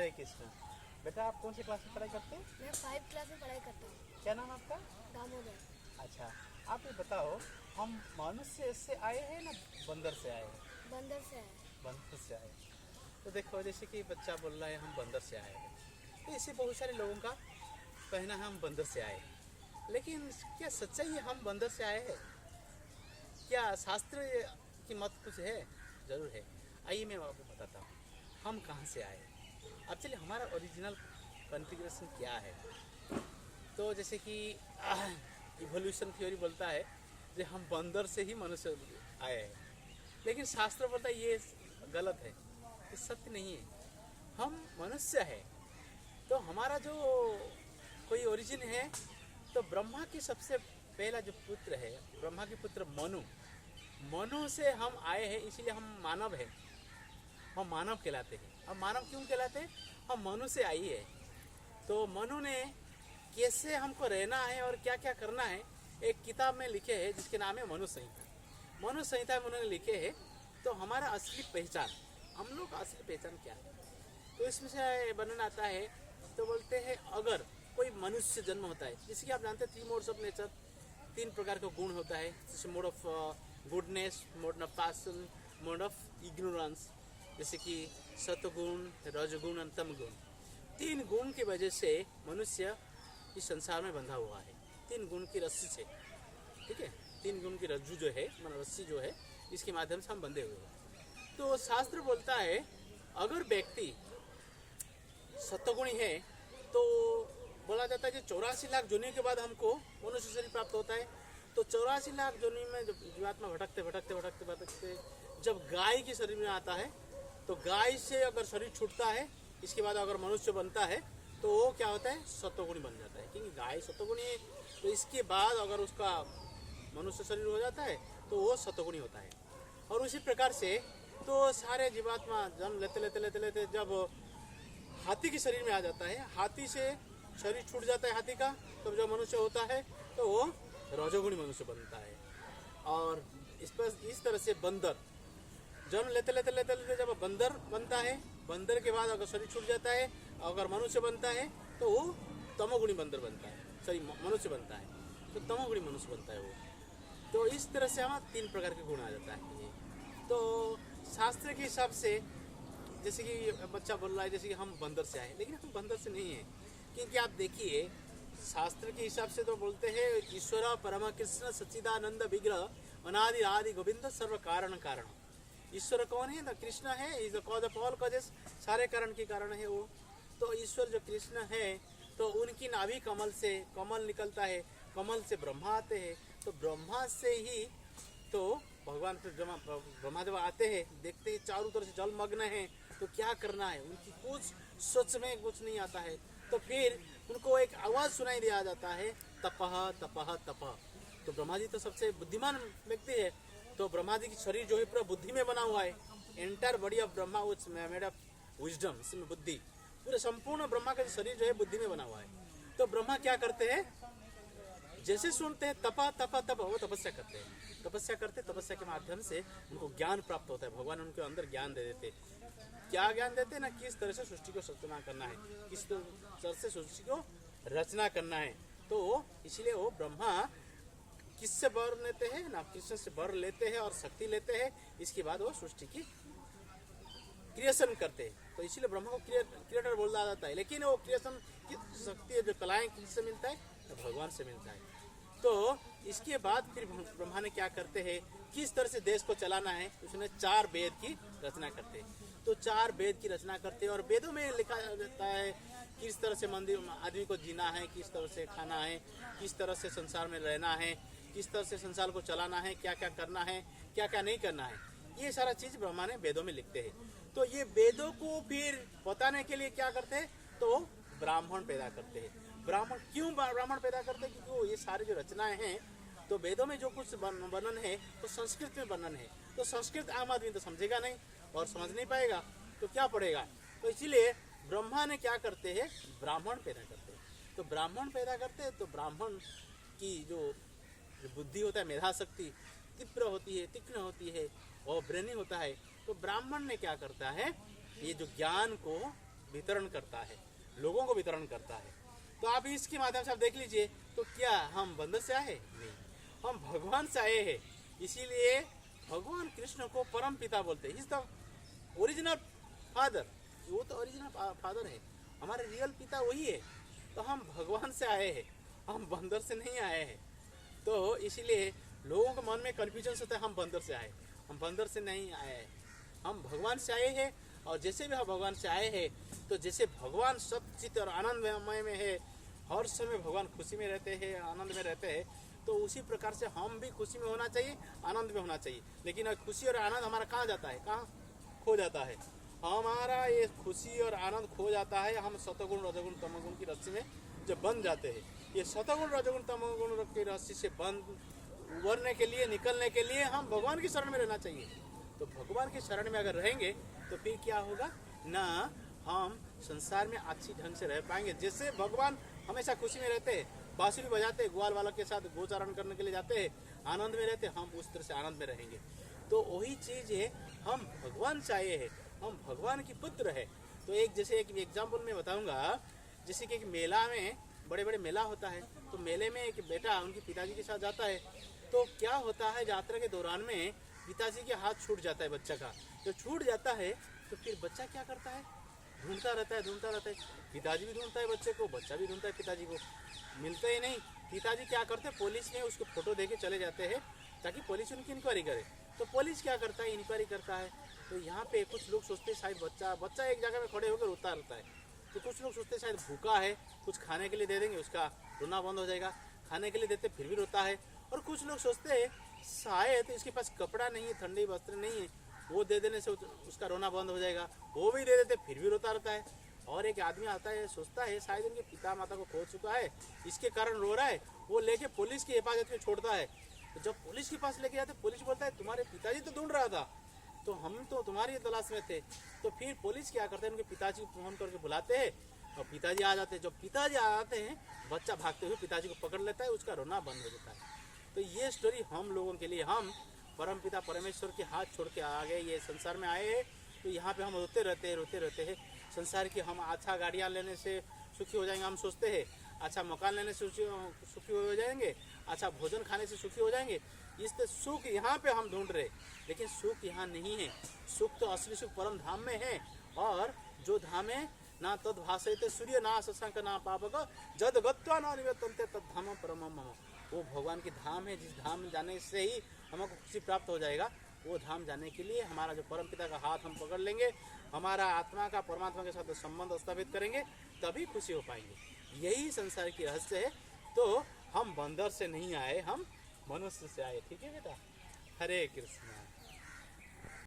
हरे कृष्णा। बेटा आप कौन सी क्लास में पढ़ाई करते हैं? मैं 5 क्लास में पढ़ाई करता हूँ। क्या नाम आपका? दामोदर। अच्छा, आप ये बताओ, हम मनुष्य से आए हैं ना बंदर से आए हैं? बंदर से आया। बंदर से आए। तो देखो, जैसे कि बच्चा बोल रहा है हम बंदर से आए हैं, तो इसे बहुत सारे लोगों का कहना है हम बंदर से आए हैं। लेकिन क्या सच्चाई है हम बंदर से आए हैं? क्या शास्त्र की मत कुछ है? जरूर है। आइए मैं आपको बताता हूँ हम कहाँ से आए। अब चलिए हमारा ओरिजिनल कॉन्फ़िगरेशन क्या है। तो जैसे कि इवोल्यूशन थ्योरी बोलता है कि हम बंदर से ही मनुष्य आए हैं, लेकिन शास्त्र बोलता है ये गलत है, ये सत्य नहीं है। हम मनुष्य है तो हमारा जो कोई ओरिजिन है, तो ब्रह्मा की सबसे पहला जो पुत्र है, ब्रह्मा के पुत्र मनु से हम आए हैं, इसीलिए हम मानव हैं। हम मानव कहलाते हैं। हम मानव क्यों कहलाते हैं? हम मनु से आई है। तो मनु ने कैसे हमको रहना है और क्या क्या करना है एक किताब में लिखे है, जिसके नाम है मनु संहिता। मनु संहिता में उन्होंने लिखे है। तो हमारा असली पहचान, हम लोग का असली पहचान क्या है, तो इसमें से वर्णन आता है। तो बोलते हैं अगर कोई मनुष्य जन्म होता है, जैसे कि आप जानते हैं 3 मोड्स ऑफ नेचर, 3 प्रकार का गुण होता है, जैसे mode of goodness, mode of passion, mode of ignorance. जैसे कि सत्वगुण, रजगुण और तमगुण। 3 गुण की वजह से मनुष्य इस संसार में बंधा हुआ है, 3 गुण की रस्सी से। ठीक है, 3 गुण की रज्जू जो है, मतलब रस्सी जो है, इसके माध्यम से हम बंधे हुए हैं। तो शास्त्र बोलता है अगर व्यक्ति सत्वगुणी है तो बोला जाता है कि 84 लाख जोनि के बाद हमको मनुष्य शरीर प्राप्त होता है। तो 84 लाख जोनि में जब जीवात्मा भटकते भटकते भटकते भटकते जब गाय के शरीर में आता है, तो गाय से अगर शरीर छूटता है, इसके बाद अगर मनुष्य बनता है, तो वो क्या होता है? सत्वगुणी बन जाता है, क्योंकि गाय सत्वगुणी है। तो इसके बाद अगर उसका मनुष्य शरीर हो जाता है तो वो सत्वगुणी होता है। और उसी प्रकार से तो सारे जीवात्मा जन्म लेते लेते लेते लेते जब हाथी के शरीर में आ जाता है, हाथी से शरीर छूट जाता है हाथी का, तब जो मनुष्य होता है तो वो रजोगुणी मनुष्य बनता है। और इस तरह से बंदर जन्म लेते लेते लेते लेते जब बंदर बनता है, बंदर के बाद अगर शरीर छूट जाता है, अगर मनुष्य बनता है, तो वो तमोगुणी बंदर बनता है, सॉरी मनुष्य बनता है, तो तमोगुणी मनुष्य बनता है वो। तो इस तरह से हमारा 3 प्रकार के गुण आ जाता है। तो शास्त्र के हिसाब से जैसे कि बच्चा बोल रहा है जैसे कि हम बंदर से आए, लेकिन हम बंदर से नहीं हैं। क्योंकि आप देखिए शास्त्र के हिसाब से तो बोलते हैं ईश्वर परम कृष्ण सच्चिदानंद विग्रह अनादि आदि गोविंद सर्व कारण कारण। ईश्वर कौन है? ना कृष्ण है, is the cause of all causes, सारे कारण के कारण है वो। तो ईश्वर जो कृष्ण है, तो उनकी नाभि कमल से कमल निकलता है, कमल से ब्रह्मा आते हैं। तो ब्रह्मा से ही तो भगवान ब्रह्मा जब आते हैं, देखते हैं चारों तरफ से जलमग्न है, तो क्या करना है उनकी कुछ सोच में कुछ नहीं आता है। तो फिर उनको एक आवाज़ सुनाई दिया जाता है, तपह तपह तपह। तो ब्रह्मा जी तो सबसे बुद्धिमान व्यक्ति है, तो ब्रह्मा जी की शरीर जो है पूरा बुद्धि में बना हुआ है। Entire body of Brahma made of wisdom, इसमें बुद्धि, पूरे संपूर्ण ब्रह्मा का शरीर जो है बुद्धि में बना हुआ है। तो ब्रह्मा क्या करते हैं, जैसे सुनते हैं तपा तपा तप, वो तपस्या करते हैं। तपस्या के माध्यम से उनको ज्ञान प्राप्त होता है। भगवान उनके अंदर ज्ञान दे देते। क्या ज्ञान देते हैं ना, किस तरह से सृष्टि को रचना करना है, किस तरह से सृष्टि को रचना करना है। तो इसलिए वो ब्रह्मा किससे वर लेते हैं ना, कृष्ण से वर लेते हैं और शक्ति लेते हैं। इसके बाद वो सृष्टि की क्रिएशन करते हैं। तो इसीलिए ब्रह्मा को क्रिएटर बोला जाता है। लेकिन वो क्रिएशन की शक्ति है, जो कलाएं किससे मिलता है, तो भगवान से मिलता है। तो इसके बाद फिर ब्रह्मा ने क्या करते हैं, किस तरह से देश को चलाना है, उसने 4 वेद की रचना करते हैं। तो 4 वेद की रचना करते हैं और वेदों में लिखा जाता है किस तरह से मंदिर आदमी को जीना है, किस तरह से खाना है, किस तरह से संसार में रहना है, किस तरह से संसार को चलाना है, क्या क्या करना है, क्या क्या नहीं करना है। ये सारा चीज़ ब्रह्मा ने वेदों में लिखते हैं। तो ये वेदों को फिर बताने के लिए क्या करते हैं, तो ब्राह्मण पैदा करते हैं। ब्राह्मण क्यों ब्राह्मण पैदा करते हैं? क्योंकि वो ये सारी जो रचनाएं हैं, तो वेदों में जो कुछ वर्णन है तो संस्कृत में वर्णन है। तो संस्कृत आम आदमी तो समझेगा नहीं और समझ नहीं पाएगा, तो क्या पढ़ेगा। तो इसीलिए ब्रह्मा ने क्या करते हैं, ब्राह्मण पैदा करते हैं। तो ब्राह्मण पैदा करते हैं, तो ब्राह्मण की जो बुद्धि होता है, मेधा शक्ति तीव्र होती है, तीक्ष्ण होती है और ब्रेनी होता है। तो ब्राह्मण ने क्या करता है, ये जो ज्ञान को वितरण करता है, लोगों को वितरण करता है। तो आप इसके माध्यम से आप देख लीजिए, तो क्या हम बंदर से आए? नहीं, हम भगवान से आए हैं। इसीलिए भगवान कृष्ण को परम पिता बोलते हैं। Is the original father. वो तो ओरिजिनल फादर है, हमारे रियल पिता वही है। तो हम भगवान से आए हैं, हम बंदर से नहीं आए हैं। तो इसीलिए लोगों के मन में कन्फ्यूजन होता है, हम बंदर से आए, हम बंदर से नहीं आए हैं, हम भगवान से आए हैं। और जैसे भी हम भगवान से आए हैं, तो जैसे भगवान सचित और आनंदमय में है, हर समय भगवान खुशी में रहते हैं, आनंद में रहते हैं, तो उसी प्रकार से हम भी खुशी में होना चाहिए, आनंद में होना चाहिए। लेकिन खुशी और आनंद हमारा कहाँ जाता है, कहाँ खो जाता है? हमारा ये खुशी और आनंद खो जाता है, हम सतगुण रजगुण तमगुण की रस्सी में जब बंध जाते हैं। ये सतगुण रजगुण तमगुण की रस्सी से बंद उबरने के लिए, निकलने के लिए हम भगवान की शरण में रहना चाहिए। तो भगवान की शरण में अगर रहेंगे तो फिर क्या होगा ना, हम संसार में अच्छी ढंग से रह पाएंगे। जैसे भगवान हमेशा खुशी में रहते हैं, बांसुरी बजाते हैं, ग्वाल वालों के साथ गोचारण करने के लिए जाते हैं, आनंद में रहते हैं, हम उस तरह से आनंद में रहेंगे। तो वही चीज़ है, हम भगवान से आए हैं, हम भगवान की पुत्र है। तो एक जैसे एक एग्जाम्पल मैं बताऊंगा, जैसे कि एक मेला में बड़े बड़े मेला होता है, तो मेले में एक बेटा उनके पिताजी के साथ जाता है। तो क्या होता है, यात्रा के दौरान में पिताजी के हाथ छूट जाता है बच्चा का। तो छूट जाता है तो फिर बच्चा क्या करता है, ढूंढता रहता है। पिताजी भी ढूंढता है बच्चे को, बच्चा भी ढूंढता है पिताजी को, मिलते ही नहीं। पिताजी क्या करते हैं, पुलिस में उसको फोटो दे के चले जाते हैं ताकि पुलिस उनकी इंक्वायरी करे। तो पुलिस क्या करता है, इंक्वायरी करता है। तो यहाँ पे कुछ लोग सोचते हैं शायद बच्चा एक जगह में खड़े होकर रोता रहता है। तो कुछ लोग सोचते हैं शायद भूखा है, कुछ खाने के लिए दे देंगे, उसका रोना बंद हो जाएगा। खाने के लिए देते फिर भी रोता है। और कुछ लोग सोचते हैं शायद इसके पास कपड़ा नहीं है, ठंडी वस्त्र नहीं है, वो दे देने से उसका रोना बंद हो जाएगा, वो भी दे देते फिर भी रोता रहता है। और एक आदमी आता है, सोचता है शायद उनके पिता माता को खो चुका है, इसके कारण रो रहा है, वो लेके पुलिस की हिफाजत में छोड़ता है। तो जब पुलिस के पास लेके जाते, पुलिस बोलता है तुम्हारे पिताजी तो ढूंढ रहा था, तो हम तो तुम्हारी तलाश में थे। तो फिर पुलिस क्या करते हैं, उनके पिताजी को फोन करके बुलाते हैं और पिताजी आ जाते हैं। जब पिताजी आ जाते हैं, बच्चा भागते हुए पिताजी को पकड़ लेता है, उसका रोना बंद हो जाता है। तो ये स्टोरी हम लोगों के लिए, हम परमपिता परमेश्वर के हाथ छोड़ के आ गए, ये संसार में आए हैं। तो यहाँ पे हम रोते रहते हैं। संसार की हम अच्छा गाड़ियाँ लेने से सुखी हो जाएंगे, हम सोचते हैं अच्छा मकान लेने से सुखी हो जाएंगे, अच्छा भोजन खाने से सुखी हो जाएंगे। इस तो सुख यहाँ पे हम ढूंढ रहे, लेकिन सुख यहाँ नहीं है। सुख तो असली सुख परम धाम में है। और जो धाम है ना तद भाषयते सूर्य ना शशांक ना पावक जद गत्वा न निवर्तन्ते तद धाम परम मम। वो भगवान की धाम है, जिस धाम में जाने से ही हमको खुशी प्राप्त हो जाएगा। वो धाम जाने के लिए हमारा जो परम पिता का हाथ हम पकड़ लेंगे, हमारा आत्मा का परमात्मा के साथ संबंध स्थापित करेंगे, तभी खुशी हो पाएंगे। यही संसार की रहस्य है। तो हम बंदर से नहीं आए, हम मनुष्य से आए। ठीक है बेटा, हरे कृष्णा।